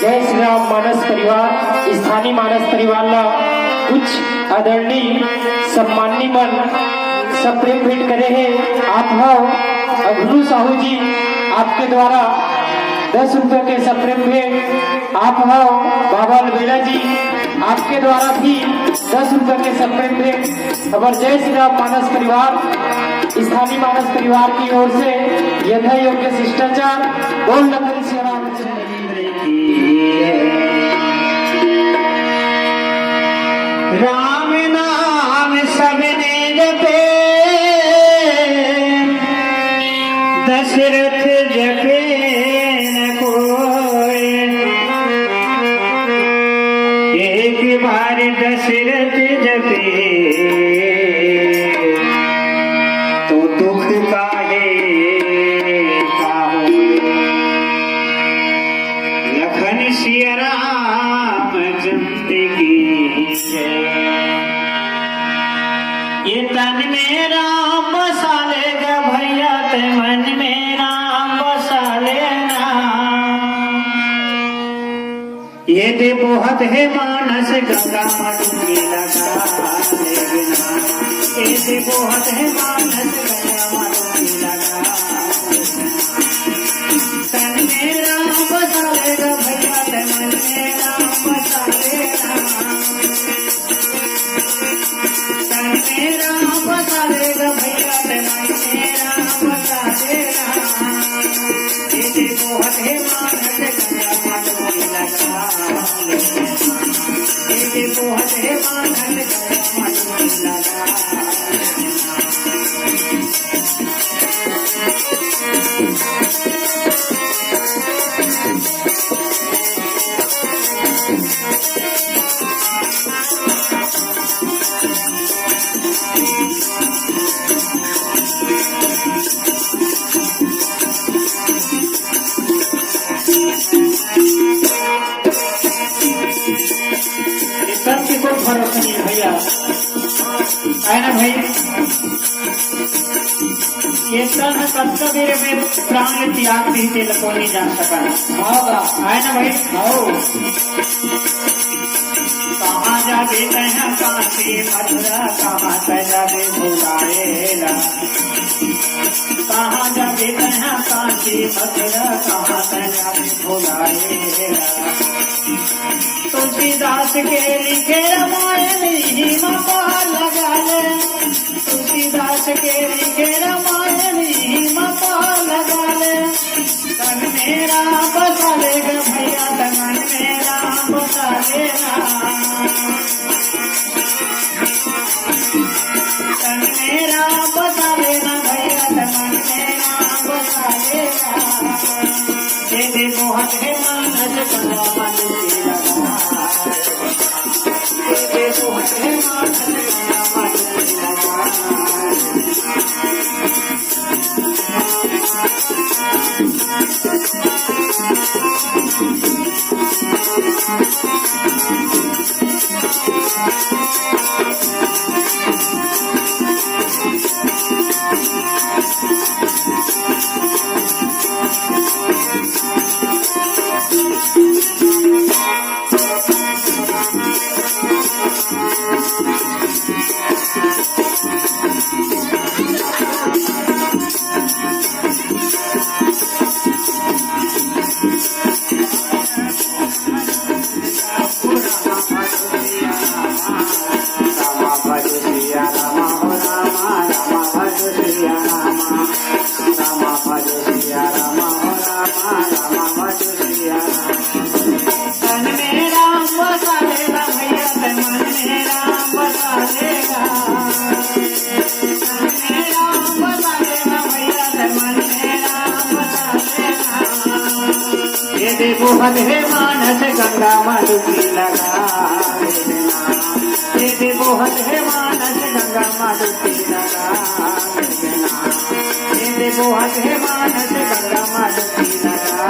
जय श्री राम मानस परिवार स्थानीय मानस परिवारला कुछ आदरणीय सम्माननीय मन सब प्रेम भेंट करे हैं। आप हो अघरू साहू जी, आपके द्वारा 10 रुपए के सब प्रेम भेंट। आप हो बाबा अलबेला जी, आपके द्वारा भी 10 रुपए के सब प्रेम भेंट। और जय श्री राम मानस परिवार स्थानीय मानस परिवार की ओर से यथा योग्य शिष्टाचार बोल लखन श्री रामचंद्र राम नाम सबने जपे, दशरथ जपे न कोई। एक बार दशरथ जपे तो दुख काहे काहो। लखन सिया रामचंद्र की ये तन में राम बसा लेगा भैया, ते मन में राम बसा लेना। ये दे बहुत है मानस गंगा डुबकी लगा लेना। ये दे बहुत है मानस गंगा डुबकी लगा। तन में राम बसा लेगा भैया, ते मन में राम बसा लेना। मेरा बता देगा भैया, मेरा बता देगा। ये बहुत है मानस गंगा डुबकी लगा। ये बहुत है मानस गंगा डुबकी लगा। भरोसा नहीं भैया, है ना भाई। ये तन कर्तव्य में प्राण त्याग भी ते को नहीं जान सका। है ना भाई। कहाँ जाके तैया काशी मथुरा, कहाँ जाके भुलाएला। कहाँ जाके तैया काशी मथुरा, कहाँ जाके भुलाएला। तुलसीदास के लिखे रामायण हिमा पार लगा ले। तुलसीदास के लिखे रामायण हिमा पार लगा ले। तन मेरा बसा लेगा भैया, तन मेरा बसा लेना। तन मेरा बसा लेना भैया, तन मेरा बसा लेना। ये बहुत है मानस गंगा डुबकी लगा। ये बहुत है मानस गंगा डुबकी लगा। ये बहुत है मानस गंगा डुबकी लगा लेना। ये बहुत है मानस गंगा डुबकी लगा लेना। ये बहुत है मानस गंगा डुबकी लगा